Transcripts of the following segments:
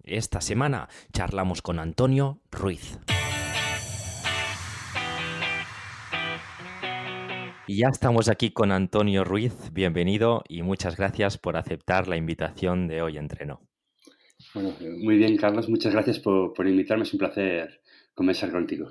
Esta semana charlamos con Antonio Ruiz. Y ya estamos aquí con Antonio Ruiz. Bienvenido y muchas gracias por aceptar la invitación de Hoy Entreno. Bueno, muy bien, Carlos. Muchas gracias por invitarme. Es un placer conversar contigo.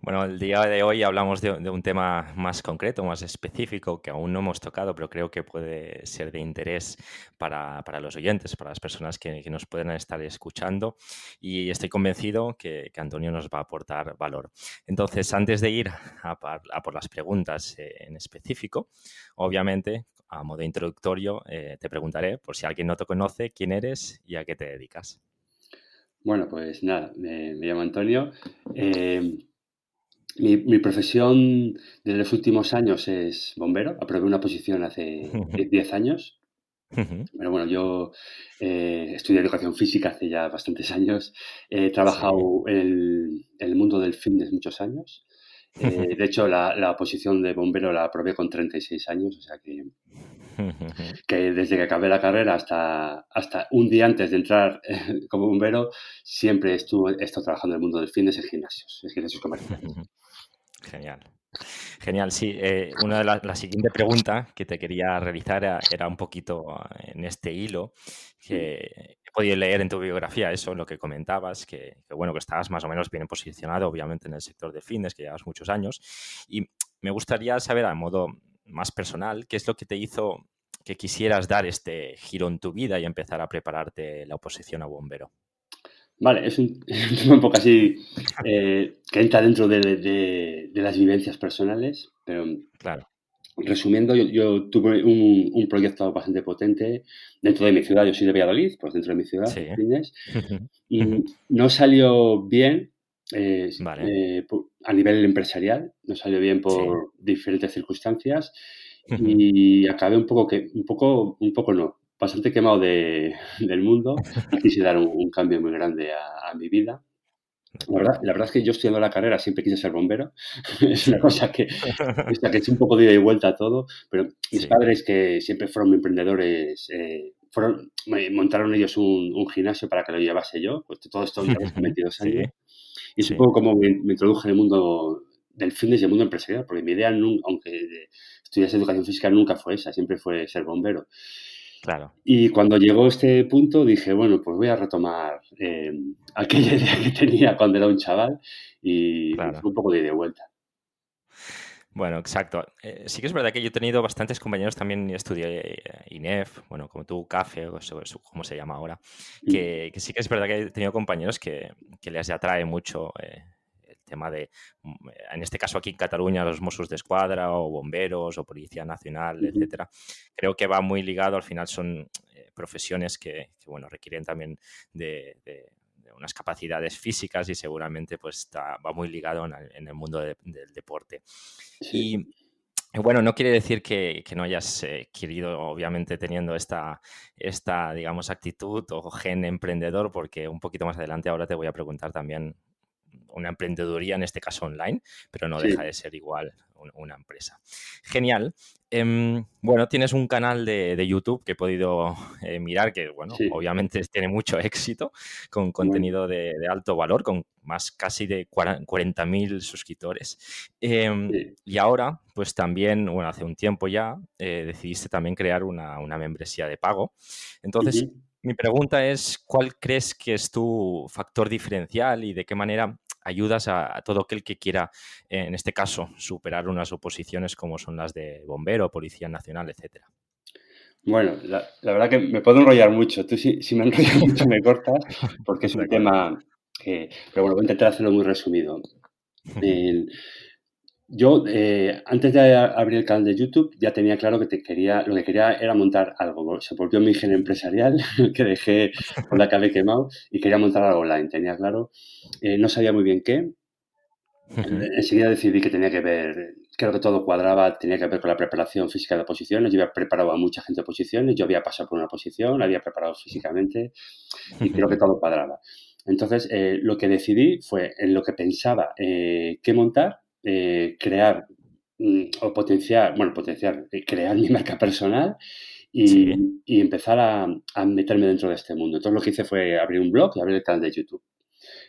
Bueno, el día de hoy hablamos de un tema más concreto, más específico, que aún no hemos tocado, pero creo que puede ser de interés para los oyentes, para las personas que nos pueden estar escuchando. Y estoy convencido que Antonio nos va a aportar valor. Entonces, antes de ir a por las preguntas en específico, obviamente, a modo introductorio, te preguntaré, por si alguien no te conoce, quién eres y a qué te dedicas. Bueno, pues nada, me llamo Antonio. Eh, mi profesión de los últimos años es bombero. Aprobé una posición hace 10 años. Pero bueno, yo estudié educación física hace ya bastantes años. He Sí. trabajado en el mundo del fitness muchos años. De hecho, la posición de bombero la aprobé con 36 años, o sea que desde que acabé la carrera hasta un día antes de entrar como bombero, siempre he estado trabajando en el mundo del fitness en gimnasios comerciales. Genial. Genial, sí. Una de la siguiente pregunta que te quería realizar era un poquito en este hilo, Mm. que he podido leer en tu biografía eso, lo que comentabas, bueno, que estabas más o menos bien posicionado, obviamente, en el sector de fitness, que llevas muchos años. Y me gustaría saber, a modo más personal, qué es lo que te hizo que quisieras dar este giro en tu vida y empezar a prepararte la oposición a bombero. Vale, es un, es un tema un poco así que entra dentro de las vivencias personales, pero Claro, resumiendo, yo tuve un proyecto bastante potente dentro de mi ciudad. Yo soy de Valladolid, pues dentro de mi ciudad, sí. de fitness. No salió bien Vale, a nivel empresarial, no salió bien sí. por diferentes circunstancias y acabé un poco no, bastante quemado del mundo y quise dar un cambio muy grande a mi vida. De La verdad, acuerdo. la verdad es que yo estudiando la carrera siempre quise ser bombero. Es una Sí, cosa que, o sea, que es un poco de ida y vuelta a todo, pero mis sí. padres, que siempre fueron emprendedores, montaron ellos un gimnasio para que lo llevase yo, pues todo esto ya ves, con 22 Sí, años, y es un sí, poco como me introduje en el mundo del fitness y el mundo empresarial, porque mi idea, aunque estudiase educación física, nunca fue esa, siempre fue ser bombero. claro, Y cuando llegó este punto dije, bueno, pues voy a retomar aquella idea que tenía cuando era un chaval y claro. fue un poco de ida y vuelta. Bueno, exacto. Sí que es verdad que yo he tenido bastantes compañeros, también estudié INEF, bueno, como tú, CAFE, o eso, como se llama ahora, Mm, que sí que es verdad que he tenido compañeros que les atrae mucho el tema de, en este caso aquí en Cataluña, los Mossos de Escuadra o bomberos o Policía Nacional, ujú. etcétera. Creo que va muy ligado, al final son profesiones bueno, requieren también de unas capacidades físicas y seguramente pues va muy ligado en el mundo del deporte. Sí. Y bueno, no quiere decir que no hayas querido, obviamente, teniendo digamos, actitud o gen emprendedor, porque un poquito más adelante ahora te voy a preguntar también una emprendeduría, en este caso online, pero no deja Sí, de ser igual una empresa. Genial. Bueno, tienes un canal de YouTube que he podido mirar, que, bueno, sí. obviamente tiene mucho éxito, con Bueno, contenido de alto valor, con más casi de 40.000 suscriptores. sí. Y ahora, pues también, bueno, hace un tiempo ya, decidiste también crear una membresía de pago. Entonces, Ujú. mi pregunta es, ¿cuál crees que es tu factor diferencial y de qué manera ayudas a todo aquel que quiera, en este caso, superar unas oposiciones como son las de bombero, policía nacional, etcétera? Bueno, la verdad que me puedo enrollar mucho. Tú si me enrollo mucho me cortas, porque es De un acuerdo. tema que pero bueno, voy a intentar hacerlo muy resumido. El Yo, antes de abrir el canal de YouTube, ya tenía claro lo que quería era montar algo. Se volvió mi ingenio empresarial, que dejé cuando acabé quemado, y quería montar algo online. Tenía claro, no sabía muy bien qué. Enseguida decidí que tenía que ver, creo que todo cuadraba, tenía que ver con la preparación física de posiciones. Yo había preparado a mucha gente de posiciones, yo había pasado por una posición, la había preparado físicamente y creo que todo cuadraba. Entonces, lo que decidí fue en lo que pensaba qué montar, crear o potenciar, bueno, crear mi marca personal Sí. y empezar a meterme dentro de este mundo. Entonces lo que hice fue abrir un blog y abrir el canal de YouTube.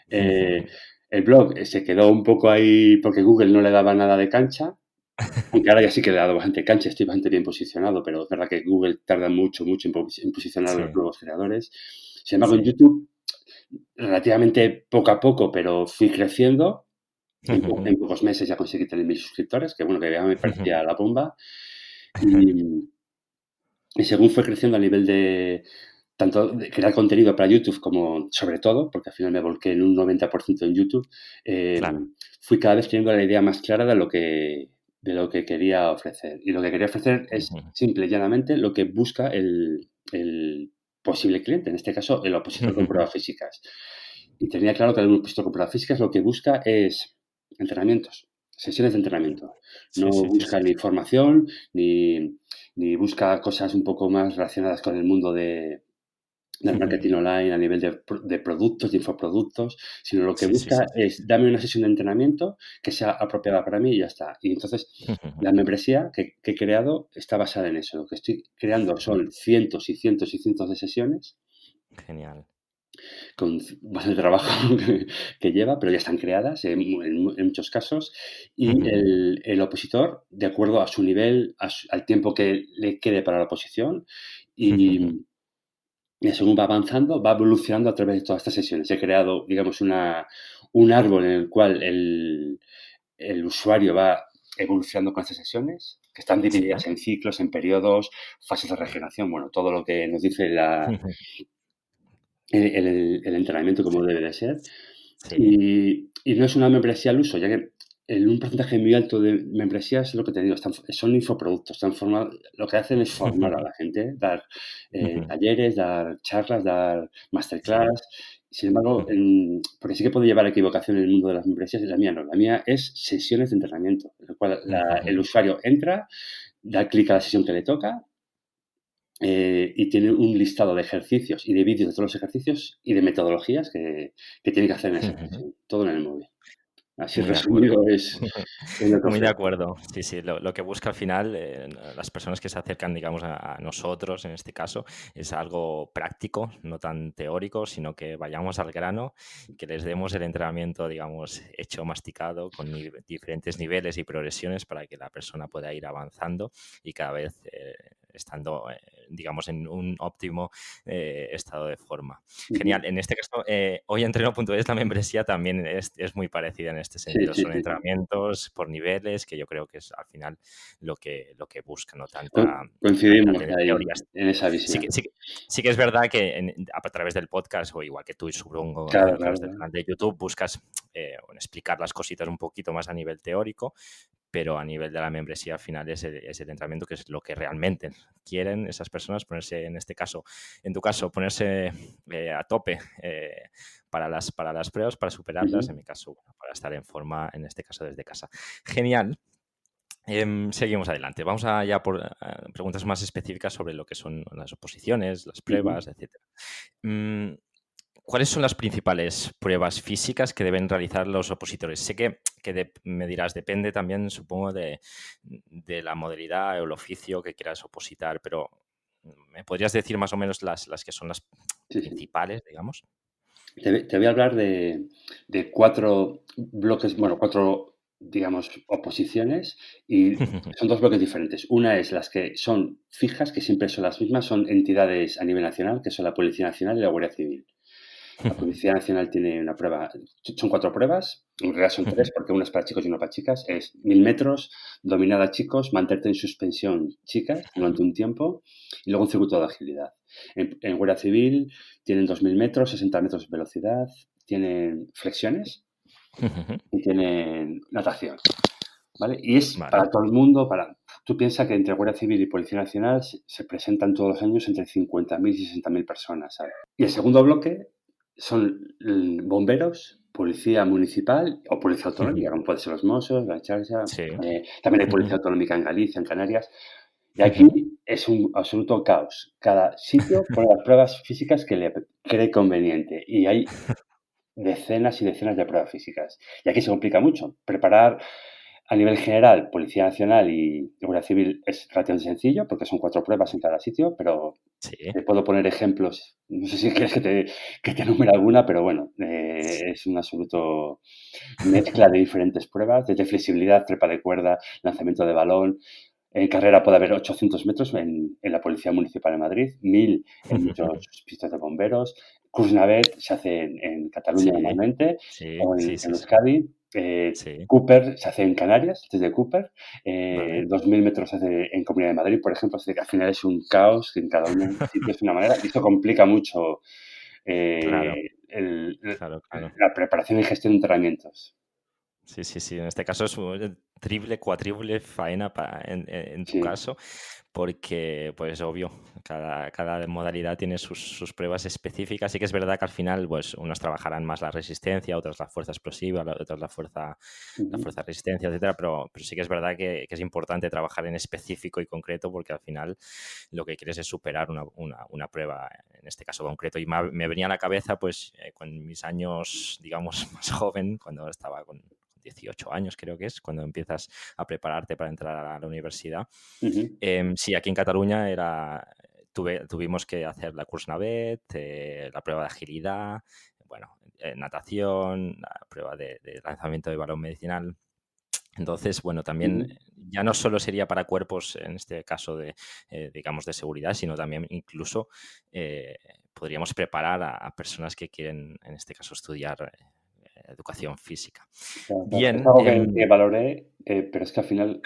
Eh, el blog se quedó un poco ahí porque Google no le daba nada de cancha, aunque ahora ya sí que le ha dado bastante cancha, estoy bastante bien posicionado, pero es verdad que Google tarda mucho, mucho en posicionar a Sí, los nuevos creadores. Sin embargo, en sí. YouTube, relativamente poco a poco, pero fui creciendo. En pocos meses ya conseguí tener 1000 suscriptores, que bueno, que ya me parecía la bomba. Y, y según fue creciendo a nivel de tanto de crear contenido para YouTube como sobre todo, porque al final me volqué en un 90% en YouTube, eh, Claro. fui cada vez teniendo la idea más clara de lo que quería ofrecer. Y lo que quería ofrecer es simple y llanamente lo que busca el posible cliente, en este caso el opositor con pruebas físicas. Y tenía claro que el opositor con pruebas físicas lo que busca es entrenamientos, sesiones de entrenamiento. No Sí, sí, sí, busca sí, ni sí. formación ni busca cosas un poco más relacionadas con el mundo del marketing online a nivel de productos, de infoproductos, sino lo que Sí, sí, sí, busca sí. es dame una sesión de entrenamiento que sea apropiada para mí y ya está. Y entonces la membresía que he creado está basada en eso. Lo que estoy creando son cientos y cientos y cientos de sesiones Genial. con bastante trabajo que lleva, pero ya están creadas en muchos casos. Y el opositor, de acuerdo a su nivel, al tiempo que le quede para la oposición, y, y según va avanzando, va evolucionando a través de todas estas sesiones. He creado, digamos, un árbol en el cual el usuario va evolucionando con estas sesiones, que están Sí. divididas en ciclos, en periodos, fases de regeneración, bueno, todo lo que nos dice el entrenamiento como debe de ser. Sí. Y no es una membresía al uso, ya que en un porcentaje muy alto de membresías es lo que te digo, son infoproductos, lo que hacen es formar a la gente, dar talleres, dar charlas, dar Sí. masterclass. Sin embargo, porque sí que puede llevar a equivocación en el mundo de las membresías, la mía no, la mía es sesiones de entrenamiento, en el cual el usuario entra, da clic a la sesión que le toca y tiene un listado de ejercicios y de vídeos de todos los ejercicios y de metodologías que tiene que hacer en esa sesión. Todo en el móvil. Así Muy de acuerdo. resumido es lo que Muy de ofrezco. acuerdo. Sí, sí. Lo que busca al final, las personas que se acercan, digamos, a nosotros, en este caso, es algo práctico, no tan teórico, sino que vayamos al grano, que les demos el entrenamiento, digamos, hecho, masticado, con diferentes niveles y progresiones para que la persona pueda ir avanzando y cada vez estando, digamos, en un óptimo estado de forma. Ujú. Genial. En este caso, hoyentreno.es, la membresía también es muy parecida en este Sí, sentido. sí, Son sí, sí. entrenamientos por niveles, que yo creo que es al final lo que busca, no tanta Coincidimos ahí teoría. en esa Sí visión. que, sí, sí que es verdad que a través del podcast, o igual que tú, supongo, Claro, a claro, través del claro. canal de YouTube, buscas explicar las cositas un poquito más a nivel teórico, pero a nivel de la membresía al final es el entrenamiento, que es lo que realmente quieren esas personas, ponerse, en este caso, en tu caso, ponerse a tope para las pruebas, para superarlas, Ujú, en mi caso, bueno, para estar en forma, en este caso, desde casa. Genial. Seguimos adelante. Vamos ya por preguntas más específicas sobre lo que son las oposiciones, las ujú. pruebas, etcétera. Mm, ¿Cuáles son las principales pruebas físicas que deben realizar los opositores? Sé que me dirás, depende también, supongo, de la modalidad o el oficio que quieras opositar, pero ¿me podrías decir más o menos las que son las Sí, sí. principales, digamos? Te voy a hablar de 4 bloques, bueno, 4, digamos, oposiciones, y son 2 bloques diferentes. Una es las que son fijas, que siempre son las mismas, son entidades a nivel nacional, que son la Policía Nacional y la Guardia Civil. La Policía Nacional tiene una prueba, son 4 pruebas, en realidad son 3 porque una es para chicos y una para chicas. Es 1000 metros, dominada chicos, mantente en suspensión chicas durante un tiempo y luego un circuito de agilidad. En Guardia Civil tienen 2000 metros, 60 metros de velocidad, tienen flexiones y tienen natación. ¿Vale? Y es Vale. para todo el mundo, tú piensas que entre Guardia Civil y Policía Nacional se presentan todos los años entre 50.000 y 60.000 personas, ¿sabes? Y el segundo bloque son bomberos, policía municipal o policía autonómica, como pueden ser los Mossos, la Charcha. Sí. También hay policía autonómica en Galicia, en Canarias. Y aquí es un absoluto caos. Cada sitio pone las pruebas físicas que le cree conveniente. Y hay decenas y decenas de pruebas físicas. Y aquí se complica mucho. Preparar A nivel general, Policía Nacional y Guardia Civil es relativamente sencillo porque son 4 pruebas en cada sitio, pero Sí. te puedo poner ejemplos. No sé si quieres que te enumere alguna, pero bueno, es un absoluto mezcla de diferentes pruebas, desde flexibilidad, trepa de cuerda, lanzamiento de balón. En carrera puede haber 800 metros en la Policía Municipal de Madrid, 1000 en muchos pistas de bomberos. Kursnavet se hace en Cataluña Sí, normalmente sí, o sí, en sí, sí. Euskadi. Sí, Cooper se hace en Canarias, desde Cooper. vale, 2000 metros se hace en Comunidad de Madrid, por ejemplo. Así que al final es un caos en cada uno de los sitios de una manera. Y esto complica mucho claro, el- claro, claro. la preparación y gestión de entrenamientos. Sí, sí, sí. En este caso es un triple, cuatriple faena en tu Sí. caso, porque, pues obvio, cada modalidad tiene sus pruebas específicas. Sí que es verdad que al final, pues, unos trabajarán más la resistencia, otros la fuerza explosiva, otros la Ujú. fuerza de resistencia, etcétera. Pero sí que es verdad que es importante trabajar en específico y concreto, porque al final lo que quieres es superar una prueba, en este caso concreto. Y me venía a la cabeza, pues, con mis años, digamos, más joven, cuando estaba con 18 años creo que es, cuando empiezas a prepararte para entrar a la universidad. Ujú. Sí, aquí en Cataluña tuvimos que hacer la Kursnavet, la prueba de agilidad, bueno, natación, la prueba de lanzamiento de balón medicinal. Entonces, bueno, también Ujú. ya no solo sería para cuerpos, en este caso digamos, de seguridad, sino también incluso eh, podríamos preparar a personas que quieren, en este caso, estudiar educación física. Claro, claro. Es Bien, algo que valoré, pero es que al final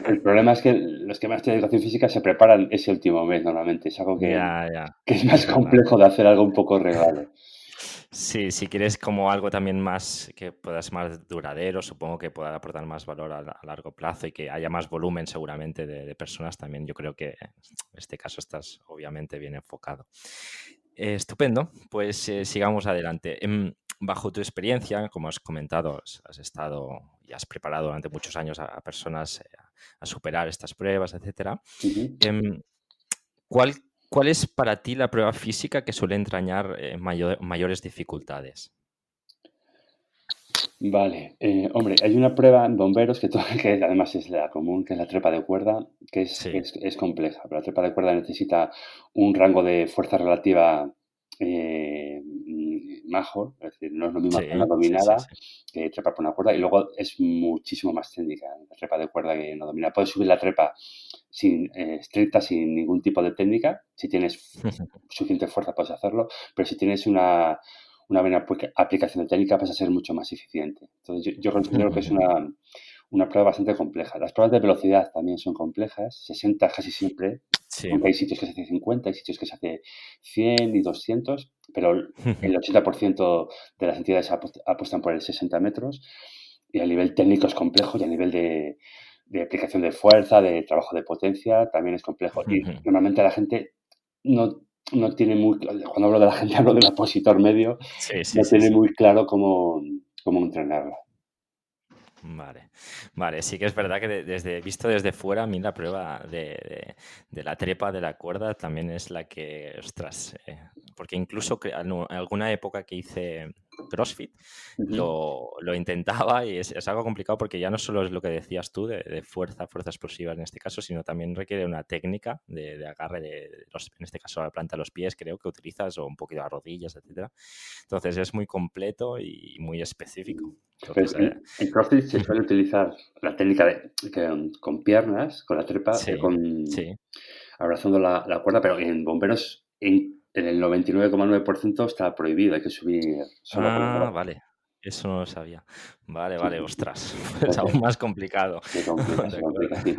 el problema es que los que más tienen educación física se preparan ese último mes normalmente. Es algo ya, ya, que es es más verdad. complejo de hacer algo un poco reglado. Sí, si quieres como algo también más que pueda ser más duradero, supongo que pueda aportar más valor a largo plazo y que haya más volumen seguramente de personas también. Yo creo que en este caso estás obviamente bien enfocado. Estupendo, pues sigamos adelante. Bajo tu experiencia, como has comentado, has estado y has preparado durante muchos años a personas a superar estas pruebas, etcétera. Ujú. Em, ¿Cuál, cuál es para ti la prueba física que suele entrañar mayores dificultades? Vale, hombre, hay una prueba en bomberos que además es la común, que es la trepa de cuerda, Sí, es compleja, pero la trepa de cuerda necesita un rango de fuerza relativa majo, es decir, no es lo mismo sí, hacer una sí, sí, dominada sí. que trepar por una cuerda, y luego es muchísimo más técnica la trepa de cuerda que no domina. Puedes subir la trepa estricta, sin ningún tipo de técnica, si tienes suficiente fuerza puedes hacerlo, pero si tienes una buena aplicación de técnica vas a ser mucho más eficiente. Entonces, yo considero que es una prueba bastante compleja. Las pruebas de velocidad también son complejas, 60 casi siempre, Sí. aunque hay sitios que se hace 50, hay sitios que se hace 100 y 200, pero el 80% de las entidades apuestan por el 60 metros, y a nivel técnico es complejo, y a nivel de aplicación de fuerza, de trabajo de potencia, también es complejo. Y normalmente la gente no, no tiene muy, cuando hablo de la gente hablo del opositor medio, Sí, sí, no sí, tiene sí. muy claro cómo entrenarla. Vale, vale, sí que es verdad que visto desde fuera, a mí la prueba de la trepa de la cuerda también es la que, ostras, porque incluso en alguna época que hice CrossFit Ujú. lo intentaba y es algo complicado porque ya no solo es lo que decías tú de fuerza explosiva en este caso, sino también requiere una técnica de agarre en este caso la planta de los pies, creo que utilizas, o un poquito las rodillas, etcétera. Entonces es muy completo y muy específico. Pues Entonces, en CrossFit se suele utilizar la técnica con piernas, con la trepa, sí, sí. abrazando la cuerda, pero en bomberos en el 99,9% está prohibido, hay que subir solo con los Ah, brazos. vale. Eso no lo sabía. Vale, Sí, vale, sí, sí. ostras. Es Entonces, aún más complicado. se De complica, acuerdo. sí.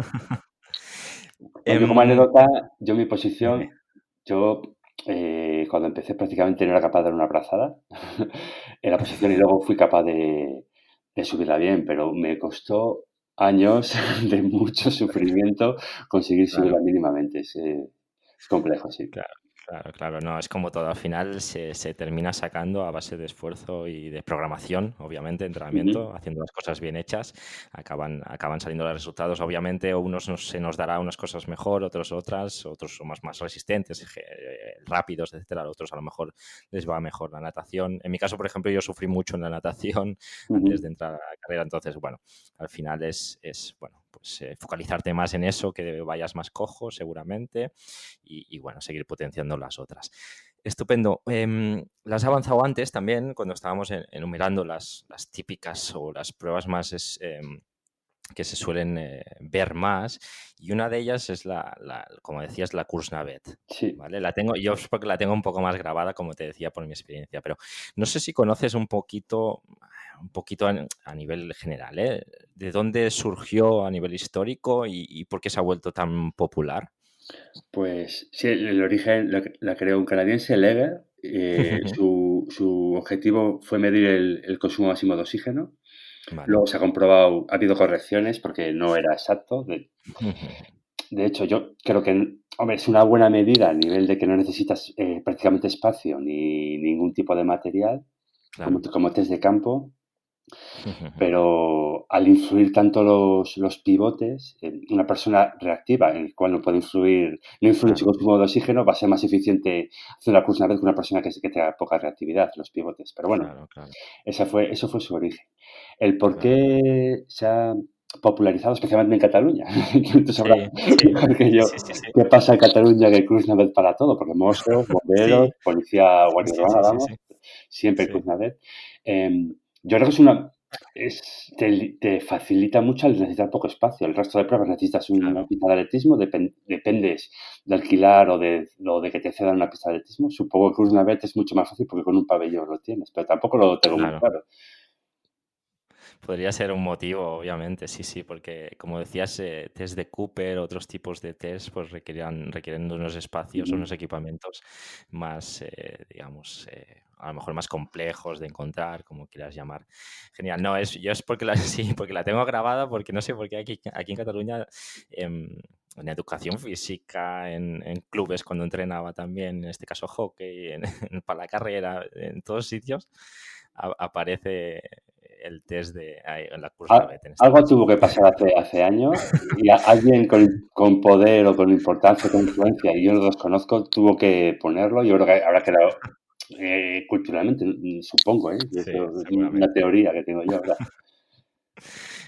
Bueno, yo como Em, anécdota, yo mi Dime. posición, yo cuando empecé prácticamente no era capaz de dar una brazada en la posición, y luego fui capaz de subirla bien, pero me costó años de mucho sufrimiento conseguir Claro, subirla mínimamente. Es complejo, sí. claro. Claro, claro, no, es como todo. Al final se termina sacando a base de esfuerzo y de programación, obviamente, Ujú, entrenamiento, haciendo las cosas bien hechas, acaban saliendo los resultados. Obviamente, se nos dará unas cosas mejor, otros son más resistentes, rápidos, etcétera. Otros a lo mejor les va mejor la natación. En mi caso, por ejemplo, yo sufrí mucho en la natación antes de ujú. entrar a la carrera, entonces, bueno, al final bueno, pues focalizarte más en eso, que vayas más cojo, seguramente bueno, seguir potenciando las otras. Estupendo. Las has avanzado antes también, cuando estábamos enumerando las típicas o las pruebas más que se suelen ver más, y una de ellas es como decías, la Kursnavet. Sí. ¿Vale? Yo es porque la tengo un poco más grabada, como te decía, por mi experiencia, pero no sé si conoces un poquito a nivel general, ¿eh? ¿De dónde surgió a nivel histórico y por qué se ha vuelto tan popular? Pues sí, el origen la creó un canadiense, Leger. Su objetivo fue medir el consumo máximo de oxígeno. Vale. Luego se ha comprobado, ha habido correcciones porque no era exacto. De hecho, yo creo que, hombre, es una buena medida a nivel de que no necesitas prácticamente espacio ni ningún tipo de material, Claro. como test de campo. Pero al influir tanto los pivotes, una persona reactiva, en el cual no influye en su Claro, consumo de oxígeno, va a ser más eficiente hacer una cursa una vez que una persona que tenga poca reactividad, los pivotes. Pero bueno, claro, claro, eso fue su origen. El por claro, claro. qué se ha popularizado, especialmente en Cataluña. Tú sabrás Sí, sí, mejor que yo sí, sí, sí. qué pasa en Cataluña, que hay cruz una vez para todo, porque Mossos, bomberos, Sí, policía, sí, guardia sí, urbana, sí, sí, vamos, sí, siempre hay sí, cruz una vez. Yo creo que es una te facilita mucho al necesitar poco espacio. El resto de pruebas necesitas una claro. pista de atletismo, dependes de alquilar o de que te cedan una pista de atletismo. Supongo que una vez es mucho más fácil porque con un pabellón lo tienes, pero tampoco lo tengo muy Claro. claro. Podría ser un motivo, obviamente, sí, sí, porque como decías, test de Cooper, otros tipos de test, pues requieren de unos espacios, Ujú. unos equipamientos más, digamos, a lo mejor más complejos de encontrar, como quieras llamar. Genial. No, yo es porque sí, porque la tengo grabada, porque no sé por qué aquí en Cataluña, en educación física, en clubes cuando entrenaba también, en este caso hockey, para la carrera, en todos sitios, aparece el test en la Kursnavet en este Algo caso. tuvo que pasar hace años y alguien con poder o con importancia, con influencia, y yo no los conozco, tuvo que ponerlo. Yo creo que habrá quedado culturalmente, supongo, ¿eh? Sí, Eso es una seguramente. teoría que tengo yo ahora.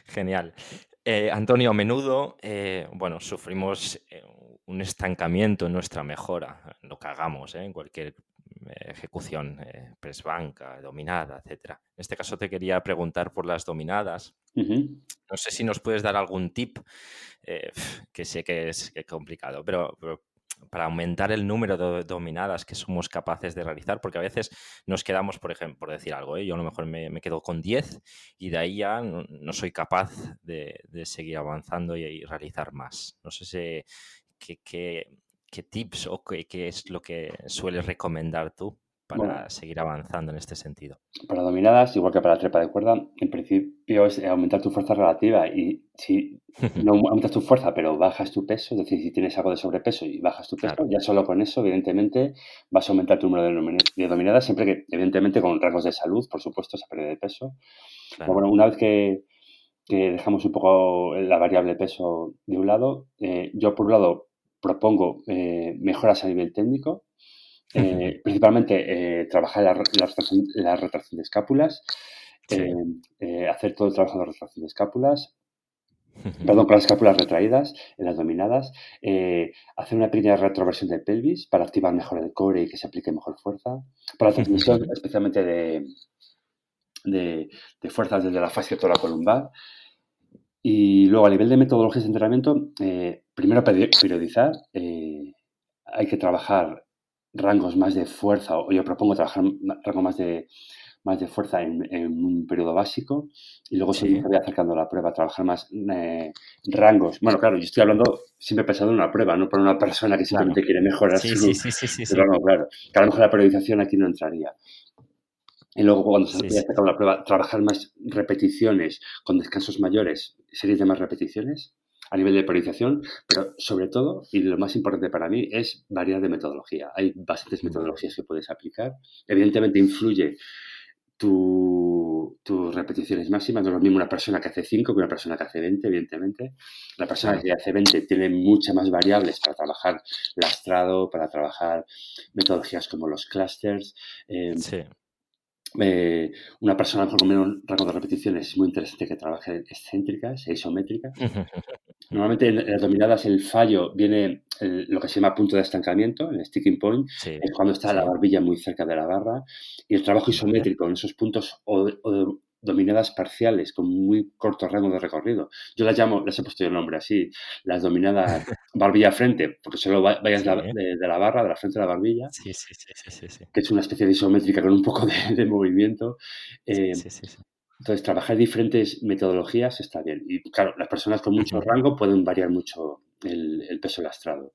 Genial. Antonio, a menudo, bueno, sufrimos un estancamiento en nuestra mejora, en lo que hagamos, en cualquier ejecución, press banca, dominada, etcétera. En este caso te quería preguntar por las dominadas. Ujú. No sé si nos puedes dar algún tip, que sé que es complicado, pero para aumentar el número de dominadas que somos capaces de realizar, porque a veces nos quedamos, por ejemplo, por decir algo, yo a lo mejor me quedo con 10 y de ahí ya no soy capaz de seguir avanzando y realizar más. No sé qué tips o qué es lo que sueles recomendar tú Bueno, para seguir avanzando en este sentido. para dominadas, igual que para la trepa de cuerda, en principio es aumentar tu fuerza relativa y si no aumentas tu fuerza, pero bajas tu peso, es decir, si tienes algo de sobrepeso y bajas tu peso, Claro, ya solo con eso, evidentemente, vas a aumentar tu número de dominadas, siempre que, evidentemente, con rasgos de salud, por supuesto, esa pérdida de peso. Pero claro. bueno, una vez que dejamos un poco la variable peso de un lado, yo por un lado propongo mejoras a nivel técnico, principalmente trabajar la retracción de escápulas, Sí. hacer todo el trabajo de retracción de escápulas, perdón, con las escápulas retraídas en las dominadas, hacer una pequeña retroversión del pelvis para activar mejor el core y que se aplique mejor fuerza, para la transmisión especialmente de fuerzas desde la fascia columbar. Y luego, a nivel de metodologías de entrenamiento, primero periodizar. Hay que trabajar rangos más de fuerza, o yo propongo trabajar rangos más de fuerza en un periodo básico. Y luego, según Sí. se vaya acercando a la prueba, trabajar más rangos. Bueno, claro, yo estoy hablando siempre pensando en una prueba, no para una persona que Claro. simplemente quiere mejorar Sí, sí, sí, sí, sí, su sí. rango, claro. Que a lo mejor la periodización aquí no entraría. Y luego, cuando se Sí, vaya sí. acercando la prueba, trabajar más repeticiones con descansos mayores, series de más repeticiones, a nivel de priorización, pero sobre todo, y lo más importante para mí, es variar de metodología. Hay bastantes Vale. metodologías que puedes aplicar. Evidentemente influye tus repeticiones máximas. No es lo mismo una persona que hace 5 que una persona que hace 20, evidentemente. La persona Claro. que hace 20 tiene muchas más variables para trabajar lastrado, para trabajar metodologías como los clusters. Sí. Una persona a lo mejor con menos rango de repeticiones es muy interesante que trabaje excéntricas e isométricas. Normalmente en las dominadas el fallo viene lo que se llama punto de estancamiento, el sticking point, Sí, es cuando está la sí. barbilla muy cerca de la barra, y el trabajo Vale. isométrico en esos puntos o dominadas parciales con muy corto rango de recorrido. Yo les he puesto yo el nombre así, las dominadas barbilla frente, porque solo vayas Sí. de la barra, de la frente a la barbilla, Sí, sí, sí, sí, sí, sí. que es una especie de isométrica con un poco de movimiento. Sí, Eh, sí, sí, sí. entonces, trabajar diferentes metodologías está bien. Y claro, las personas con mucho Ujú, rango pueden variar mucho el peso lastrado.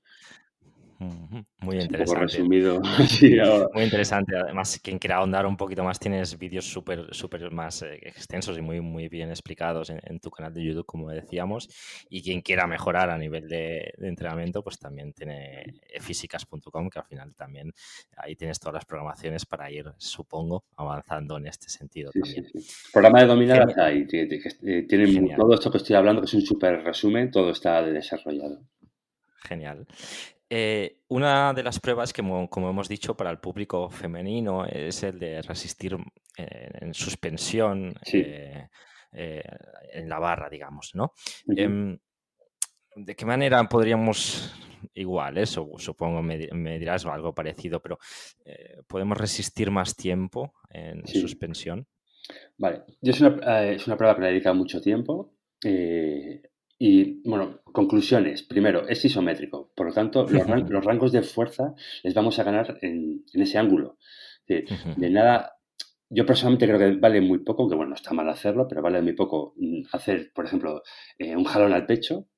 ujú. Muy Es un poco interesante. resumido así ahora. Muy interesante. Además, quien quiera ahondar un poquito más, tienes vídeos súper, súper más extensos y muy, muy bien explicados en tu canal de YouTube, como decíamos. Y quien quiera mejorar a nivel de entrenamiento, pues también tiene físicas.com, que al final también ahí tienes todas las programaciones para ir, supongo, avanzando en este sentido Sí, sí, también. sí. Programa de dominadas Genial. hay. Tienen Genial. todo esto que estoy hablando, que es un súper resumen, todo está desarrollado. Genial. Una de las pruebas que, como hemos dicho, para el público femenino es el de resistir en suspensión Sí. eh, en la barra, digamos, ¿no? Ujú. Em, ¿De qué manera podríamos, igual, eso supongo me dirás algo parecido, pero podemos resistir más tiempo en Sí. suspensión? Vale. Yo es una prueba que le he dedicado mucho tiempo. eh, y, bueno, conclusiones. Primero, es isométrico. Por lo tanto, los rangos de fuerza les vamos a ganar en ese ángulo. De nada, yo personalmente creo que vale muy poco, que bueno, no está mal hacerlo, pero vale muy poco hacer, por ejemplo, un jalón al pecho,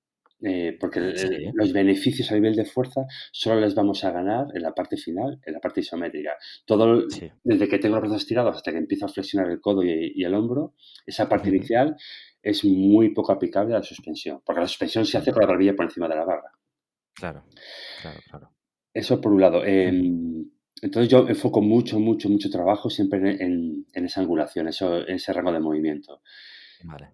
porque Sí, los beneficios a nivel de fuerza solo les vamos a ganar en la parte final, en la parte isométrica. Todo, sí. desde que tengo los brazos estirados hasta que empiezo a flexionar el codo y el hombro, esa parte inicial es muy poco aplicable a la suspensión, porque la suspensión se hace con la Vale, barbilla por encima de la barra. claro, claro, claro. Eso por un lado. Entonces yo enfoco mucho, mucho, mucho trabajo siempre en esa angulación, en ese rango de movimiento. Vale.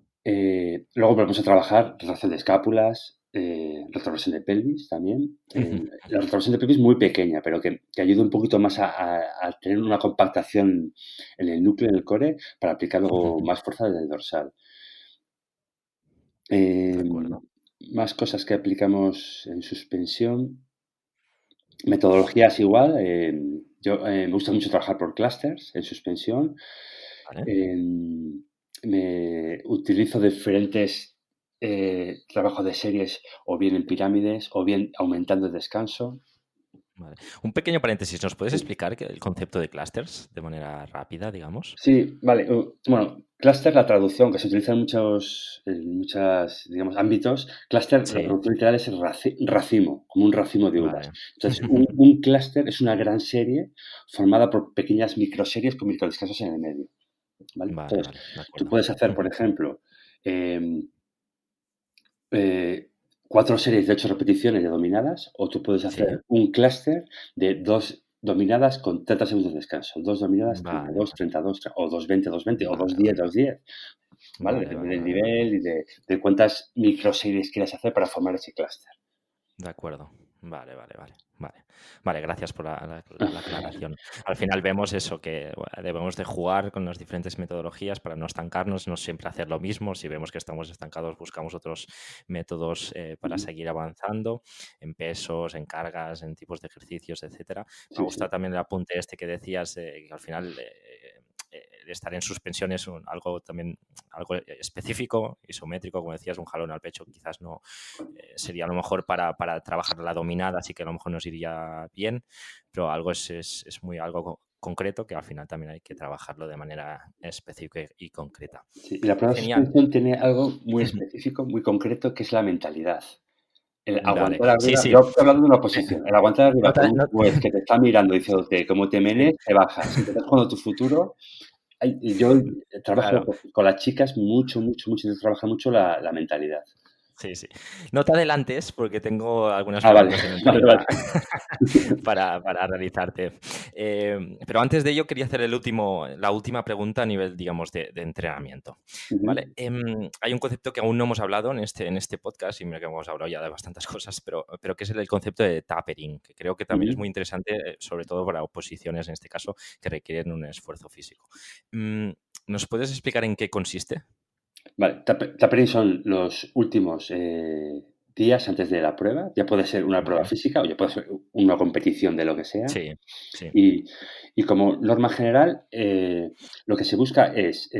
Luego volvemos a trabajar retracción de escápulas, retroversión de pelvis también. La retroversión de pelvis muy pequeña, pero que ayuda un poquito más a tener una compactación en el núcleo, en el core, para aplicar luego más fuerza desde el dorsal. De Em, acuerdo. Más cosas que aplicamos en suspensión. Metodologías igual. Yo me gusta mucho trabajar por clusters en suspensión. Vale. Em, Utilizo diferentes trabajos de series o bien en pirámides o bien aumentando el descanso. Vale. Un pequeño paréntesis, ¿nos puedes Sí, explicar el concepto de clusters de manera rápida, digamos? sí, vale. Bueno, clúster, la traducción que se utiliza en muchos, digamos, ámbitos. Clúster, la Sí, traducción literal es racimo, como un racimo de uvas. vale. Entonces, un clúster es una gran serie formada por pequeñas microseries con microdescansos en el medio, ¿vale? Vale, Entonces, vale, de tú acuerdo. puedes hacer, por ejemplo, em, eh, 4 series de 8 repeticiones de dominadas, o tú puedes Sí, hacer un clúster de 2 dominadas con 30 segundos de descanso. 2 dominadas, vale, 32, 32, o 220, 220, o vale, 210, vale, 210, ¿vale? vale, Depende vale, del vale, vale. nivel y de cuántas microseries quieras hacer para formar ese clúster. De acuerdo. Vale, vale, vale. Vale, vale, gracias por la aclaración. Al final vemos eso, que bueno, debemos de jugar con las diferentes metodologías para no estancarnos, no siempre hacer lo mismo. Si vemos que estamos estancados, buscamos otros métodos para Ujú. seguir avanzando en pesos, en cargas, en tipos de ejercicios, etcétera. Me ha Sí, sí. gustado también el apunte este que decías, que al final el estar en suspensión es algo también algo específico, isométrico, como decías, un jalón al pecho quizás no sería a lo mejor para trabajar la dominada, así que a lo mejor nos iría bien, pero algo es muy algo concreto que al final también hay que trabajarlo de manera específica y concreta. Sí, y la prueba de Genial. suspensión tiene algo muy específico, muy concreto, que es la mentalidad. El Vale. aguantar Sí, arriba, sí. yo estoy hablando de una posición, el aguantar No arriba te- con un no- juez que te está mirando diciéndote cómo te sí, menes, te bajas. Y te estás jugando tu futuro. Y yo trabajo claro. con las chicas mucho, mucho, mucho, trabaja mucho la mentalidad. Sí, sí. No te adelantes porque tengo algunas Ah, vale, preguntas también por vale, ahí vale. para realizarte. Pero antes de ello quería hacer la última pregunta a nivel, digamos, de entrenamiento. ¿Vale? Ujú, Hay un concepto que aún no hemos hablado en este podcast, y mira que hemos hablado ya de bastantes cosas, pero que es el concepto de tapering, que creo que también es ujú. muy interesante, sobre todo para oposiciones, en este caso, que requieren un esfuerzo físico. Mm, ¿Nos puedes explicar en qué consiste? Vale, tapering son los últimos días antes de la prueba. Ya puede ser una prueba Vale. física o ya puede ser una competición de lo que sea. Sí, sí. Y, y como norma general, lo que se busca es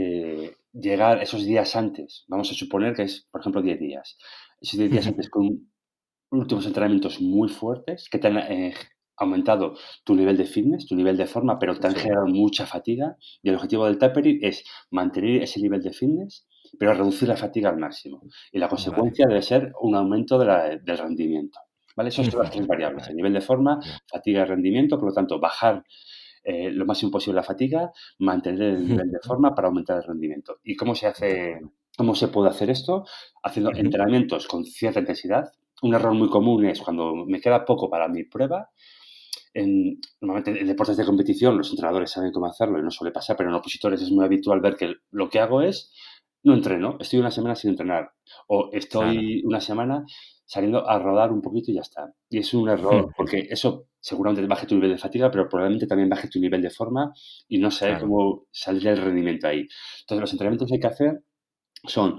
llegar esos días antes. Vamos a suponer que es, por ejemplo, 10 días. Esos 10 días antes con últimos entrenamientos muy fuertes que te han aumentado tu nivel de fitness, tu nivel de forma, pero te han Sí, generado mucha fatiga. Y el objetivo del tapering es mantener ese nivel de fitness, pero reducir la fatiga al máximo. Y la vale. consecuencia debe ser un aumento del rendimiento. ¿Vale? Esas son las tres variables, Vale, el nivel de forma, bien. fatiga y rendimiento, por lo tanto, bajar lo máximo posible la fatiga, mantener el nivel de forma para aumentar el rendimiento. ¿Y cómo se De hace, acuerdo. cómo se puede hacer esto? Haciendo Ujú. entrenamientos con cierta intensidad. Un error muy común es cuando me queda poco para mi prueba. Normalmente en deportes de competición los entrenadores saben cómo hacerlo y no suele pasar, pero en opositores es muy habitual ver que lo que hago es no entreno, estoy una semana sin entrenar o Claro. estoy una semana saliendo a rodar un poquito y ya está. Y es un error porque eso seguramente baje tu nivel de fatiga, pero probablemente también baje tu nivel de forma y no sé Claro. cómo salir el rendimiento ahí. Entonces los entrenamientos que hay que hacer son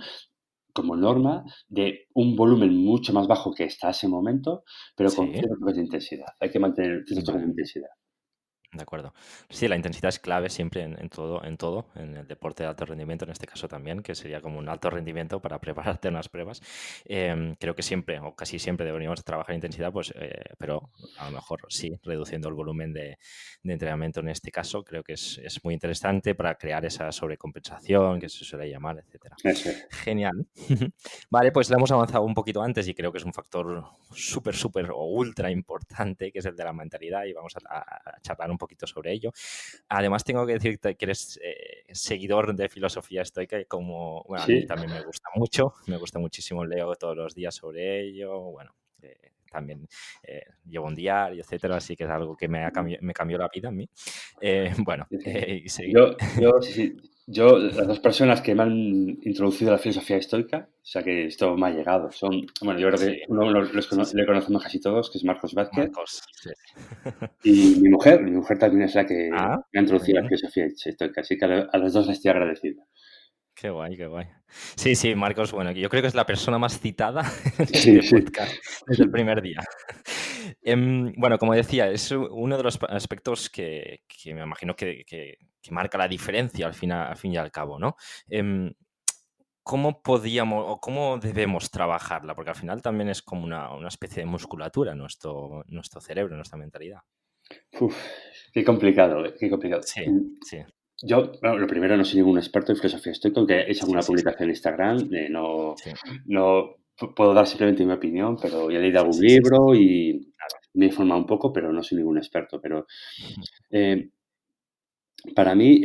como norma de un volumen mucho más bajo que está a ese momento, pero con Sí, ciertos toques de intensidad. Hay que mantener ciertos toques vale. de intensidad. De acuerdo. Sí, la intensidad es clave siempre en el deporte de alto rendimiento, en este caso también, que sería como un alto rendimiento para prepararte en las pruebas. Creo que siempre, o casi siempre, deberíamos trabajar intensidad, pues, pero a lo mejor sí, reduciendo el volumen de entrenamiento en este caso. Creo que es muy interesante para crear esa sobrecompensación que se suele llamar, etcétera. Eso es. Genial. Vale, pues le hemos avanzado un poquito antes y creo que es un factor súper, súper o ultra importante, que es el de la mentalidad, y vamos a charlar un poquito sobre ello. Además, tengo que decirte que eres seguidor de filosofía estoica y como bueno, a mí Sí, también me gusta muchísimo, leo todos los días sobre ello, bueno, también llevo un diario, etcétera, así que es algo que me cambió la vida a mí. Bueno, sí, sí. y sí, Yo, sí, sí. Yo, las dos personas que me han introducido a la filosofía estoica, o sea que esto me ha llegado, son, bueno, yo creo sí, que uno sí, sí, le conocemos casi todos, que es Marcos Vázquez, Marcos, sí. y mi mujer también es la que Ah, me ha muy introducido a la bien. filosofía estoica, así que a los dos les estoy agradecido. Qué guay, qué guay. Sí, sí, Marcos, bueno, yo creo que es la persona más citada en Sí, este sí. podcast desde el primer día. Bueno, como decía, es uno de los aspectos que me imagino que marca la diferencia al fin y al cabo, ¿no? Em, ¿Cómo podíamos o cómo debemos trabajarla? Porque al final también es como una especie de musculatura nuestro cerebro, nuestra mentalidad. Uf, qué complicado, qué complicado. Sí, sí, Yo, bueno, lo primero, no soy ningún experto en filosofía estoica, aunque he hecho sí, alguna sí, sí, publicación en Instagram, no, sí, no puedo dar simplemente mi opinión, pero he leído sí, algún sí, sí, sí, libro y claro. me he informado un poco, pero no soy ningún experto. Pero eh, para mí,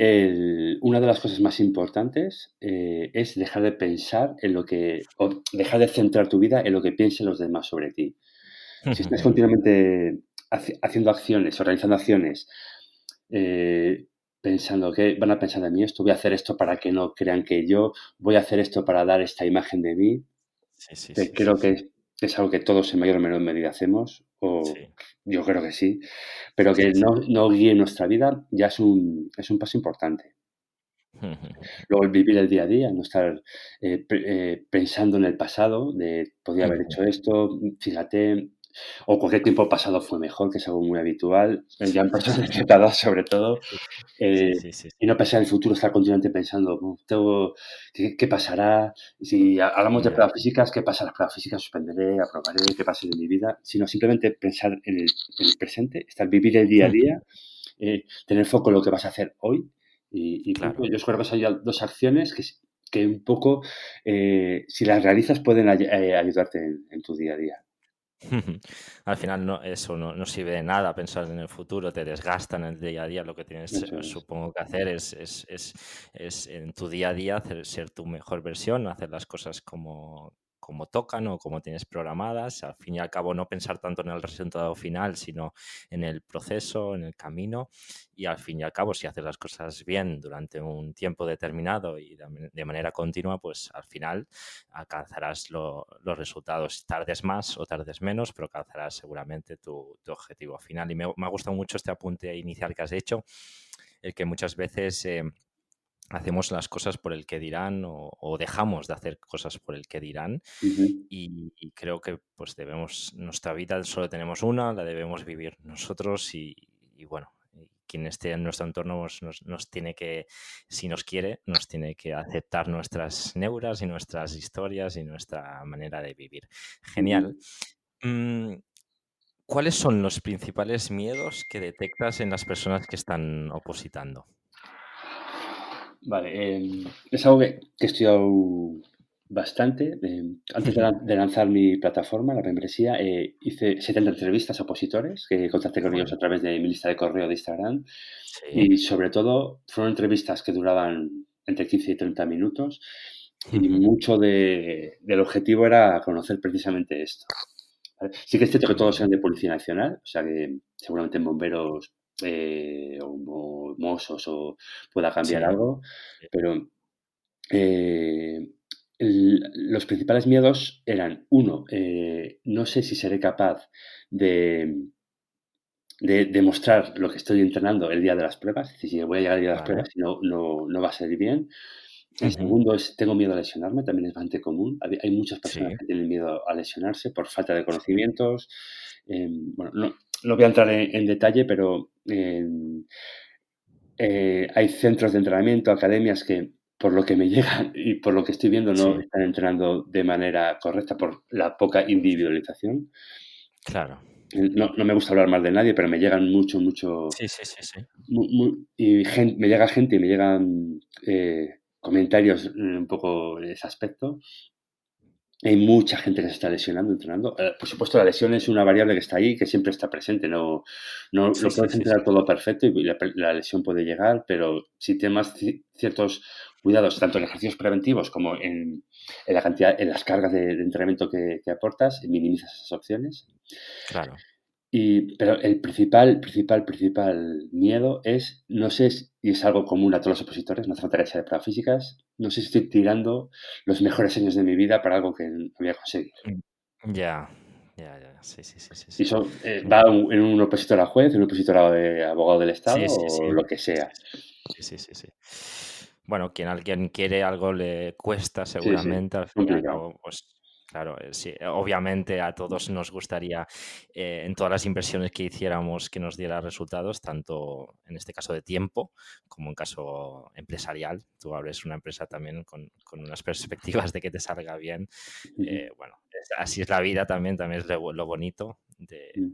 una de las cosas más importantes es dejar de pensar en lo que, o dejar de centrar tu vida en lo que piensen los demás sobre ti. Si estás continuamente haciendo acciones o realizando acciones, eh, pensando que van a pensar de mí esto, voy a hacer esto para que no crean que yo, voy a hacer esto para dar esta imagen de mí, Sí, sí, que sí, sí, creo que sí, es algo que todos en mayor o menor medida hacemos, o sí, yo creo que sí, pero que sí, sí. no guíe nuestra vida ya es un paso importante. Luego el vivir el día a día, no estar pensando en el pasado, de podría haber hecho esto, fíjate, o cualquier tiempo pasado fue mejor, que es algo muy habitual, ya en Sí, personas sí, respetadas sobre todo, sí, eh, sí, sí, y no pensar en el futuro, estar continuamente pensando, ¿qué pasará? Si hablamos de ya. pruebas físicas, ¿qué pasa en las pruebas físicas? ¿Suspenderé? ¿Aprobaré? ¿Qué pasa de mi vida? Sino simplemente pensar en el presente, vivir el día a día, tener foco en lo que vas a hacer hoy y punto. Claro. Yo creo que son ya 2 acciones que un poco, si las realizas, pueden ayudarte en tu día a día. Al final eso no sirve de nada pensar en el futuro, te desgasta en el día a día. Lo que tienes, Eso es. supongo que hacer es en tu día a día ser tu mejor versión, hacer las cosas como como tocan o como tienes programadas. Al fin y al cabo, no pensar tanto en el resultado final, sino en el proceso, en el camino. Y al fin y al cabo, si haces las cosas bien durante un tiempo determinado y de manera continua, pues al final alcanzarás los resultados. Tardes más o tardes menos, pero alcanzarás seguramente tu objetivo final. Y me ha gustado mucho este apunte inicial que has hecho, el que muchas veces hacemos las cosas por el que dirán o dejamos de hacer cosas por el que dirán. Ujú, Y creo que pues nuestra vida solo tenemos una, la debemos vivir nosotros y bueno, quien esté en nuestro entorno nos tiene que, si nos quiere, nos tiene que aceptar nuestras neuras y nuestras historias y nuestra manera de vivir. Genial. ujú. Mm, ¿Cuáles son los principales miedos que detectas en las personas que están opositando? Vale, es algo que he estudiado bastante. Antes de lanzar mi plataforma, la membresía, hice 70 entrevistas a opositores que contacté con ellos Bueno, a través de mi lista de correo de Instagram. sí. Y sobre todo fueron entrevistas que duraban entre 15 y 30 minutos y mucho del objetivo era conocer precisamente esto. ¿Vale? Sí que es cierto que todos Bueno, eran de Policía Nacional, o sea que seguramente en bomberos o mozos o pueda cambiar sí, algo, sí, pero eh, los principales miedos eran, uno, no sé si seré capaz de, de demostrar lo que estoy entrenando el día de las pruebas, es decir, si voy a llegar el día de las vale. pruebas y no va a salir bien. El Ujú, segundo es, tengo miedo a lesionarme, también es bastante común. Hay muchas personas sí, que tienen miedo a lesionarse por falta de sí, conocimientos. Bueno, no voy a entrar en detalle, pero hay centros de entrenamiento, academias que, por lo que me llegan y por lo que estoy viendo, no sí, están entrenando de manera correcta por la poca individualización. claro. No me gusta hablar mal de nadie, pero me llegan mucho, Sí, sí, sí, sí. me llega gente y me llegan comentarios un poco de ese aspecto. Hay mucha gente que se está lesionando entrenando. Por supuesto, la lesión es una variable que está ahí, que siempre está presente. No Sí, lo sí, puedes sí, sí. entrenar todo perfecto y la lesión puede llegar, pero si tomas ciertos cuidados, tanto en ejercicios preventivos como en la cantidad, en las cargas de entrenamiento que aportas, minimizas esas opciones. Claro. Pero el principal miedo es, no sé, y es algo común a todos los opositores, no hace falta que sea de pruebas físicas, no sé si estoy tirando los mejores años de mi vida para algo que no voy a conseguir. Mm, ya, ya, ya. Sí, sí, sí, sí, Y sí. eso Mm, va en un opositor a juez, en un opositor a abogado del Estado sí, sí, o sí. lo que Sí, sea. sí. Sí, sí, sí, sí. Bueno, quien alguien quiere algo le cuesta Sí, sí, seguramente, al fin y al complicado. cabo, pues claro, sí, obviamente a todos nos gustaría en todas las inversiones que hiciéramos que nos diera resultados, tanto en este caso de tiempo como en caso empresarial. Tú abres una empresa también con unas perspectivas de que te salga bien. Ujú. Bueno, así es la vida también, también es lo bonito Mm.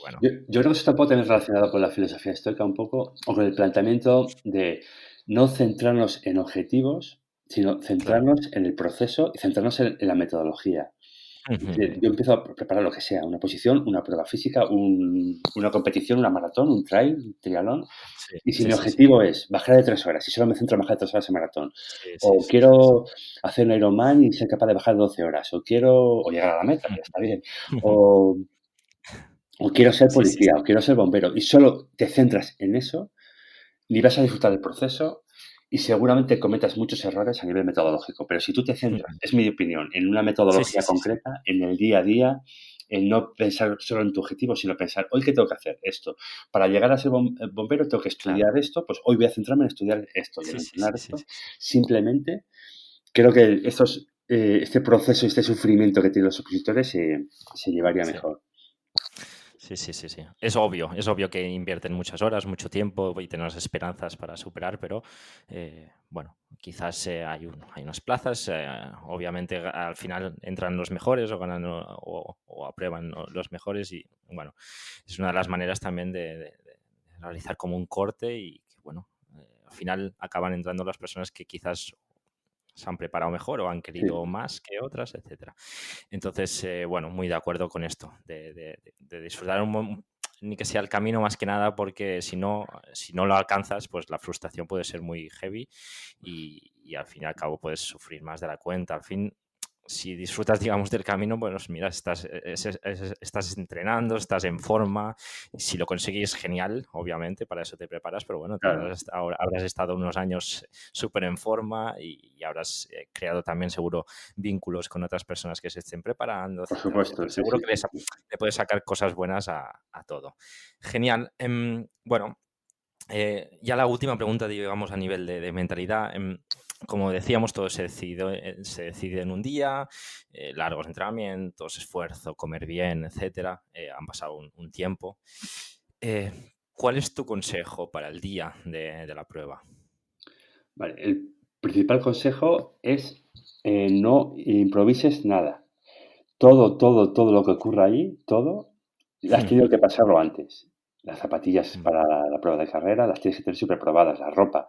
bueno, Yo creo que eso tampoco tiene relacionado con la filosofía estoica un poco, o con el planteamiento de no centrarnos en objetivos, sino claro. centrarnos en el proceso y centrarnos en la metodología. Es decir, yo empiezo a preparar lo que sea, una posición, una prueba física, una competición, una maratón, un trail, un triatlón, Sí, y si sí, mi sí, sí. objetivo es bajar de 3 horas y solo me centro en bajar de 3 horas en maratón, Sí, sí, o sí, sí, sí. quiero hacer un Ironman y ser capaz de bajar de 12 horas, o llegar a la meta, que está bien, o o quiero ser Sí, sí, policía, sí. o quiero ser bombero, y solo te centras en eso, ni vas a disfrutar del proceso y seguramente cometas muchos errores a nivel metodológico. Pero si tú te centras, es mi opinión, en una Sí, sí, metodología sí, sí. concreta, en el día a día, en no pensar solo en tu objetivo, sino pensar, hoy qué tengo que hacer esto. Para llegar a ser bombero tengo que Claro. estudiar esto, pues hoy voy a centrarme en estudiar esto y en Sí, sí, entrenar sí, sí, esto. sí, sí. Simplemente creo que este proceso y este sufrimiento que tienen los opositores se llevaría Sí. mejor. Sí, sí, sí, sí. Es obvio que invierten muchas horas, mucho tiempo y tienen las esperanzas para superar, pero bueno, quizás hay unas plazas, obviamente al final entran los mejores o ganan o aprueban los mejores y bueno, es una de las maneras también de realizar como un corte y que bueno, al final acaban entrando las personas que quizás se han preparado mejor o han querido Sí, más que otras, etcétera. Entonces, bueno, muy de acuerdo con esto, de disfrutar ni que sea el camino más que nada, porque si no lo alcanzas, pues la frustración puede ser muy heavy y al fin y al cabo puedes sufrir más de la cuenta. Al fin, si disfrutas, digamos, del camino, pues mira, estás entrenando, estás en forma. Si lo consigues, genial, obviamente, para eso te preparas, pero bueno, Claro, habrás estado unos años súper en forma y habrás creado también seguro vínculos con otras personas que se estén preparando, por etcétera, supuesto, etcétera. sí, Seguro sí, que sí, sí. le puedes sacar cosas buenas a todo. Genial. Bueno, ya la última pregunta, digamos, a nivel de mentalidad. Como decíamos, todo se decide en un día, largos entrenamientos, esfuerzo, comer bien, etcétera. Han pasado un tiempo. Eh, ¿Cuál es tu consejo para el día de la prueba? Vale, el principal consejo es no improvises nada. Todo lo que ocurra ahí, todo, has tenido que pasarlo antes. Las zapatillas para Vale. la prueba de carrera las tienes que tener súper probadas, la ropa,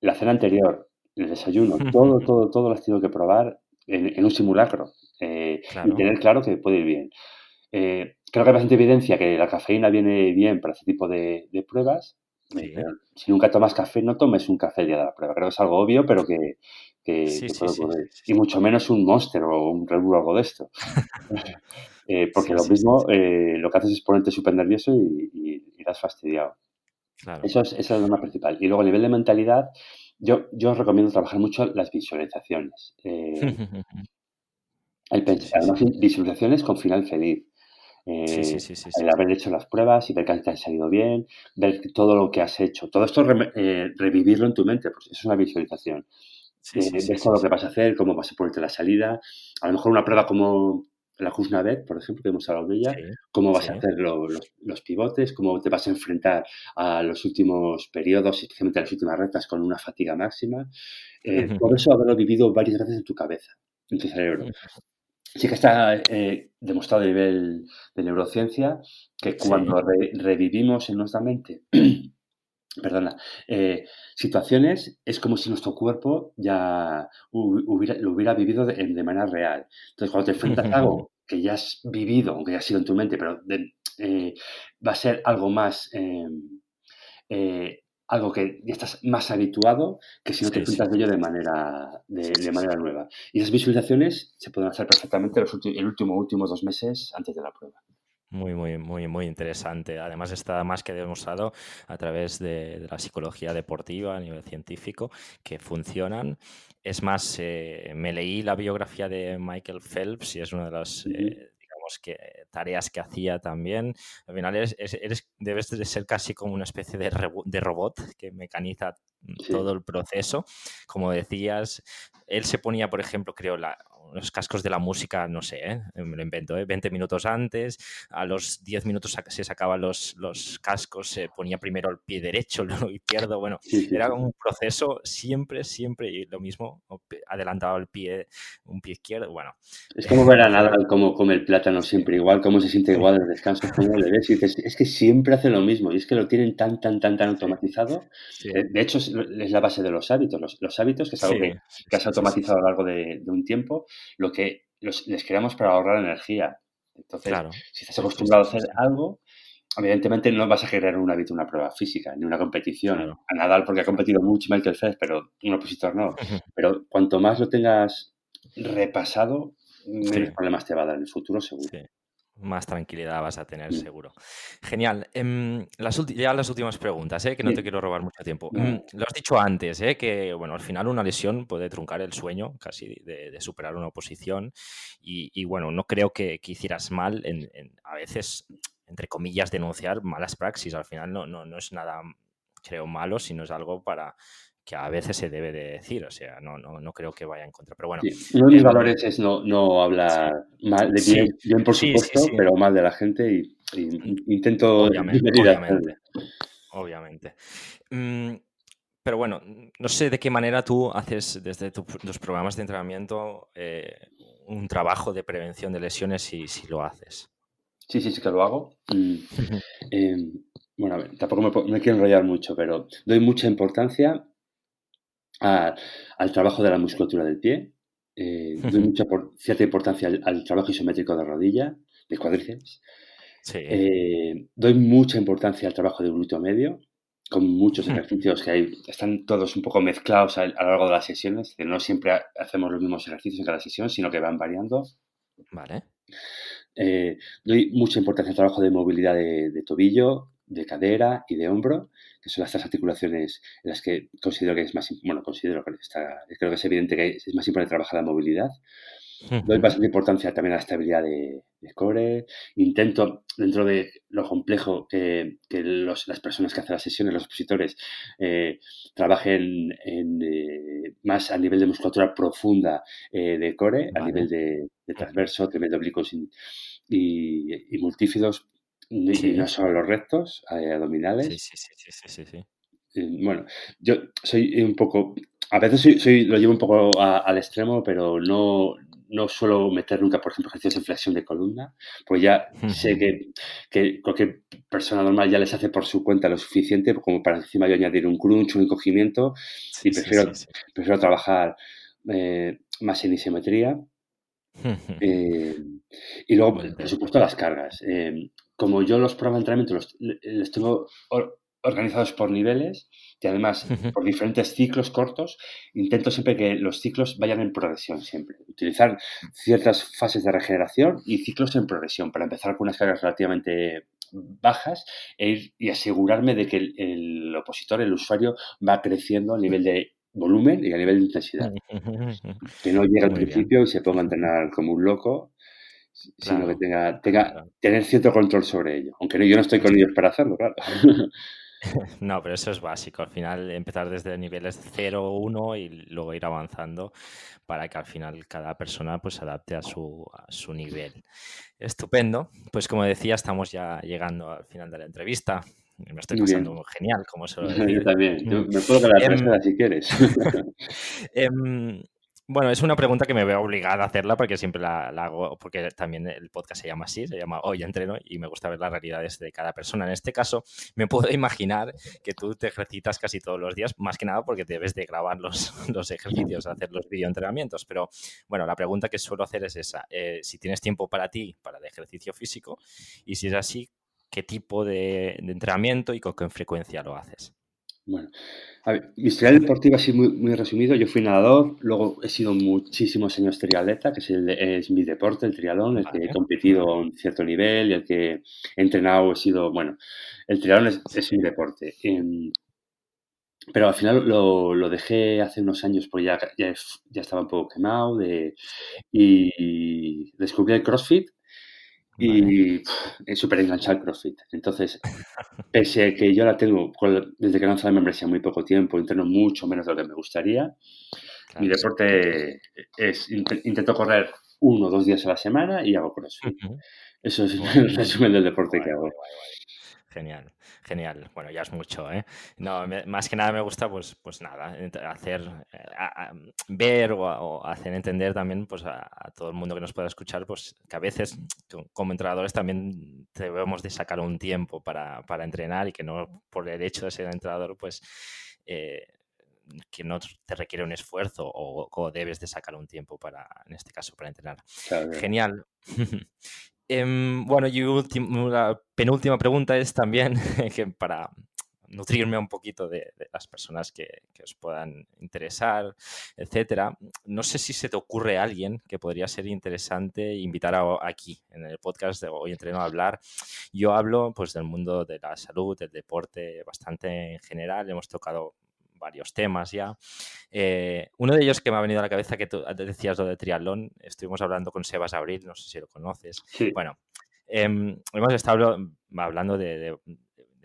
la cena anterior, el desayuno, todo lo has tenido que probar en un simulacro, y Claro, tener claro que puede ir bien. Creo que hay bastante evidencia que la cafeína viene bien para este tipo de pruebas, sí, pero si nunca tomas café, no tomes un café el día de la prueba. Creo que es algo obvio, pero sí, que sí, puede sí, sí, ocurrir. sí, Y sí. mucho menos un Monster o un Red Bull o algo de esto. Porque Sí, lo sí, sí, mismo, sí. lo que haces es ponerte súper nervioso y irás fastidiado. Claro. Esa es lo más principal. Y luego, a nivel de mentalidad, yo os recomiendo trabajar mucho las visualizaciones. Sí, sí, sí. Además, visualizaciones con final feliz. Sí, sí, Eh, sí, sí, el sí. haber hecho las pruebas y ver que te han salido bien, ver todo lo que has hecho. Todo esto revivirlo en tu mente, pues eso es una visualización. Sí, sí, sí, Ves sí, todo lo sí. que vas a hacer, cómo vas a ponerte la salida. A lo mejor una prueba como la Kuznavet, por ejemplo, que hemos hablado de ella, Sí, cómo vas a sí. hacer los pivotes, cómo te vas a enfrentar a los últimos periodos, especialmente a las últimas rectas con una fatiga máxima. Todo eso haberlo vivido varias veces en tu cabeza, en tu cerebro. Sí que está demostrado a nivel de neurociencia que Sí, cuando revivimos en nuestra mente, perdona, situaciones, es como si nuestro cuerpo ya lo hubiera vivido de manera real. Entonces, cuando te enfrentas a algo que ya has vivido, aunque ya ha sido en tu mente, pero va a ser algo más, algo que ya estás más habituado que si no te sí, sí, enfrentas de sí, ello sí. Sí, de sí, sí. manera nueva. Y esas visualizaciones se pueden hacer perfectamente el últimos 2 meses antes de la prueba. Muy, muy, muy, muy interesante. Además, está más que demostrado a través de la psicología deportiva a nivel científico que funcionan. Es más, me leí la biografía de Michael Phelps y es una de las, Ujú. digamos, que tareas que hacía también. Al final debes de ser casi como una especie de robot que mecaniza todo Sí, el proceso. Como decías, él se ponía, por ejemplo, creo, los cascos de la música, no sé, me lo invento, 20 minutos antes, a los 10 minutos se sacaban los cascos, se ponía primero el pie derecho, luego el izquierdo, bueno, sí, sí, era sí. un proceso siempre, siempre, y lo mismo, adelantaba un pie izquierdo, bueno, Es como ver a hacía... Nadal cómo come el plátano Sí, siempre igual, cómo se siente sí, igual en el descanso, cómo le ves y dices, es que siempre hace lo mismo y es que lo tienen tan sí, automatizado. sí, De hecho, es la base de los hábitos. Los hábitos, que es algo sí, que has sí, sí, sí, sí, automatizado a lo largo de un tiempo, lo que les creamos para ahorrar energía. Entonces, claro, si estás sí, sí, sí, acostumbrado a sí, hacer sí, algo, evidentemente no vas a crear un hábito, una prueba física, ni una competición. claro, A Nadal porque ha claro. competido mucho Michael Phelps, pero un opositor no. Pero cuanto más lo tengas repasado, menos Sí, problemas te va a dar en el futuro, seguro. sí. Más tranquilidad vas a tener Mm. seguro. Genial. Ya las últimas preguntas, que no te Bien, quiero robar mucho tiempo. nada. Lo has dicho antes, que bueno, al final una lesión puede truncar el sueño casi de superar una oposición. Bueno, no creo que hicieras mal a veces, entre comillas, denunciar malas praxis. Al final no es nada, creo, malo, sino es algo que a veces se debe de decir. O sea, no creo que vaya en contra. Pero bueno, Sí, uno de mis em, valores es no sí, hablar mal de sí, bien por sí, sí, supuesto, sí. pero mal de la gente intento en mi Obviamente, medida hacerlo. obviamente, obviamente. Mm, pero bueno, no sé de qué manera tú haces desde tus programas de entrenamiento un trabajo de prevención de lesiones si lo haces. Sí, sí, sí que lo hago. Em, bueno, a ver, tampoco me quiero enrollar mucho, pero doy mucha importancia a al trabajo de la musculatura del pie, doy cierta importancia al trabajo isométrico de rodilla, de cuádriceps, Sí, doy mucha importancia al trabajo de glúteo medio, con muchos ejercicios que hay, están todos un poco mezclados a lo largo de las sesiones, que no siempre hacemos los mismos ejercicios en cada sesión, sino que van variando. Vale. Doy mucha importancia al trabajo de movilidad de tobillo, de cadera y de hombro, que son las tres articulaciones en las que considero que es más, bueno, considero que creo que es evidente que es más importante trabajar la movilidad. Doy Ujú. bastante importancia también a la estabilidad de core. Intento, dentro de lo complejo que las personas que hacen las sesiones, los expositores, trabajen más a nivel de musculatura profunda de core, a nivel Vale. de Ujú. transverso, de oblicuos y multífidos, y Sí. no solo los rectos, Sí, abdominales. sí, sí, sí, sí, sí, sí. Bueno, yo soy un poco, a veces lo llevo un poco al extremo, pero no suelo meter nunca, por ejemplo, ejercicios en flexión de columna, pues ya sé Ujú. que cualquier persona normal ya les hace por su cuenta lo suficiente como para encima yo añadir un crunch, un encogimiento, y Sí, sí, sí, sí. prefiero trabajar más en isometría. Eh, y luego, Muy por interesante. supuesto, las cargas. Como yo los programas de entrenamiento los tengo organizados por niveles y además Ujú. por diferentes ciclos cortos, intento siempre que los ciclos vayan en progresión siempre. Utilizar ciertas fases de regeneración y ciclos en progresión para empezar con unas cargas relativamente bajas y asegurarme de que el opositor, el usuario, va creciendo a nivel de volumen y a nivel de intensidad. Que no llegue al Muy bien. principio y se ponga a entrenar como un loco, sino que Claro, claro. tener cierto control sobre ello. Aunque yo no estoy con Sí. ellos para hacerlo, claro. No, pero eso es básico. Al final empezar desde niveles 0, 1 y luego ir avanzando para que al final cada persona pues se adapte a su nivel. Estupendo. Pues como decía, estamos ya llegando al final de la entrevista. Me estoy Muy bien. pasando genial, como suelo Yo decir. también. Mm. Me puedo quedar 3 Em, horas si quieres. Em, bueno, es una pregunta que me veo obligada a hacerla porque siempre la hago, porque también el podcast se llama así, se llama Hoy Entreno y me gusta ver las realidades de cada persona. En este caso, me puedo imaginar que tú te ejercitas casi todos los días, más que nada porque debes de grabar los ejercicios, hacer los videoentrenamientos. Pero bueno, la pregunta que suelo hacer es esa, si tienes tiempo para ti, para el ejercicio físico, y si es así, ¿qué tipo de entrenamiento y con qué frecuencia lo haces? Bueno, a ver, mi historial deportivo así muy resumido. Yo fui nadador, luego he sido muchísimos años triatleta, que es mi deporte, el triatlón, el que he Vale, competido vale. a un cierto nivel y el que he entrenado, he sido, bueno, el triatlón es Sí. mi deporte. Pero al final lo dejé hace unos años porque ya estaba un poco quemado Sí, y descubrí el CrossFit vale. y es súper enganchado al CrossFit. Entonces, pese a que yo la tengo desde que lanzé la membresía muy poco tiempo, entreno mucho menos de lo que me gustaría, mi Claro. deporte intento correr 1 o 2 días a la semana y hago CrossFit. Ujú. Eso es Guay, el resumen del deporte guay, que guay, hago. guay, guay. Genial, genial. Bueno, ya es mucho, ¿eh? No, más que nada me gusta, pues nada, hacer, ver o hacer entender también, pues a todo el mundo que nos pueda escuchar, pues que a veces como entrenadores también debemos de sacar un tiempo para entrenar y que no por el hecho de ser entrenador, pues eh, que no te requiere un esfuerzo o debes de sacar un tiempo para, en este caso, para entrenar. Claro, claro. Genial. Bueno, y la penúltima pregunta es también que para nutrirme un poquito de las personas que os puedan interesar, etcétera. No sé si se te ocurre alguien que podría ser interesante invitar aquí en el podcast de Hoy Entreno a hablar. Yo hablo pues del mundo de la salud, del deporte, bastante en general. Hemos tocado varios temas ya. Uno de ellos que me ha venido a la cabeza, que tú decías lo de triatlón, estuvimos hablando con Sebas Abril, no sé si lo conoces. Sí. Bueno, hemos estado hablando de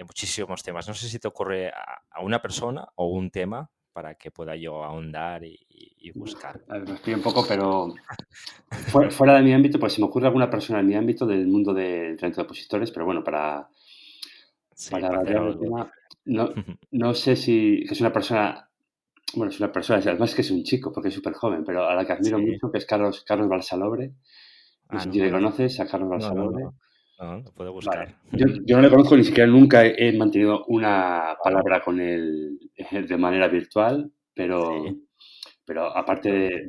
muchísimos temas. No sé si te ocurre a una persona o un tema para que pueda yo ahondar y buscar. A ver, me estoy un poco, pero fuera de mi ámbito, pues se me ocurre alguna persona en mi ámbito del mundo del entrenamiento de opositores, pero bueno, Sí, para para hacer variar el algo tema, no, diferente. no sé si que es una persona, bueno, es una persona, además que es un chico, porque es súper joven, pero a la que admiro Sí. mucho, que es Carlos Balsalobre. No Ah, sé no si lo le conozco. conoces, a Carlos No, no, no. Balsalobre. No, lo puedo Vale. buscar. Yo no le conozco, ni siquiera nunca he mantenido una Vale. palabra con él de manera virtual, Sí, pero aparte pero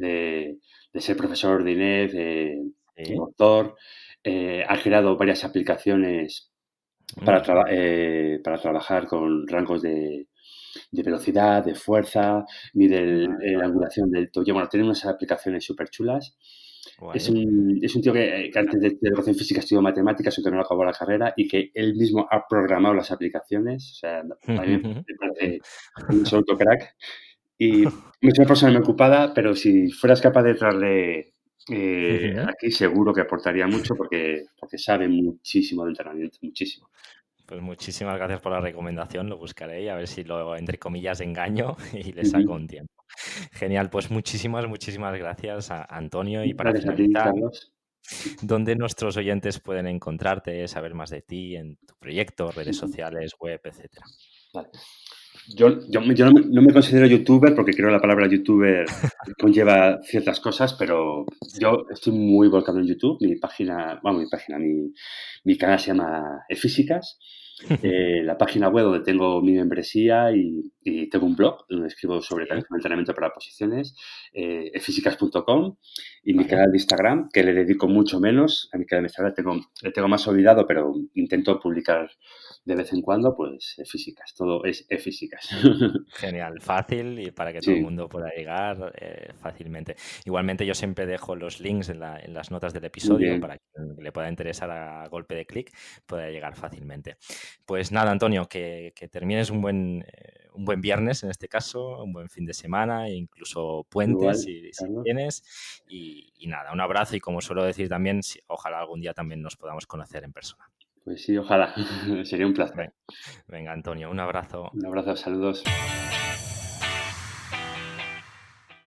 de ser profesor de INEF, sí. doctor, ha creado varias aplicaciones para, Mm, para trabajar con rangos de velocidad, de fuerza, mide vale, la vale. angulación del tobillo. Bueno, tiene unas aplicaciones súper chulas. Guay. Es un tío que antes de educación física estudió matemáticas, aunque no lo acabó la carrera, y que él mismo ha programado las aplicaciones. O sea, a mí me parece un absoluto crack. Y es una persona muy ocupada, pero si fueras capaz de traerle aquí, seguro que aportaría mucho porque sabe muchísimo de entrenamiento, muchísimo. Pues muchísimas gracias por la recomendación, lo buscaré y a ver si lo, entre comillas, engaño y le saco Ujú. un tiempo. Genial, pues muchísimas gracias a Antonio. Y para Gracias a ti, finalizar, Carlos. ¿dónde nuestros oyentes pueden encontrarte, saber más de ti en tu proyecto, redes sociales, web, etcétera? Vale. Yo no me considero youtuber porque creo que la palabra youtuber conlleva ciertas cosas, pero yo estoy muy volcado en YouTube. Mi canal se llama Efísicas. La página web donde tengo mi membresía y tengo un blog donde escribo sobre Sí, también sobre entrenamiento para posiciones, efísicas.com, y mi vale. canal de Instagram, que le dedico mucho menos. A mi canal de Instagram le tengo más olvidado, pero intento publicar de vez en cuando, pues físicas, todo es físicas. Genial, fácil y para que todo el Sí, mundo pueda llegar fácilmente. Igualmente yo siempre dejo los links en las notas del muy episodio bien. para que le pueda interesar a golpe de clic, pueda llegar fácilmente. Pues nada, Antonio, que termines un buen viernes en este caso, un buen fin de semana e incluso puentes Igual, si Carlos. tienes. Y nada, un abrazo y como suelo decir también, ojalá algún día también nos podamos conocer en persona. Pues sí, ojalá. Sería un placer. Venga, Antonio, un abrazo. Un abrazo, saludos.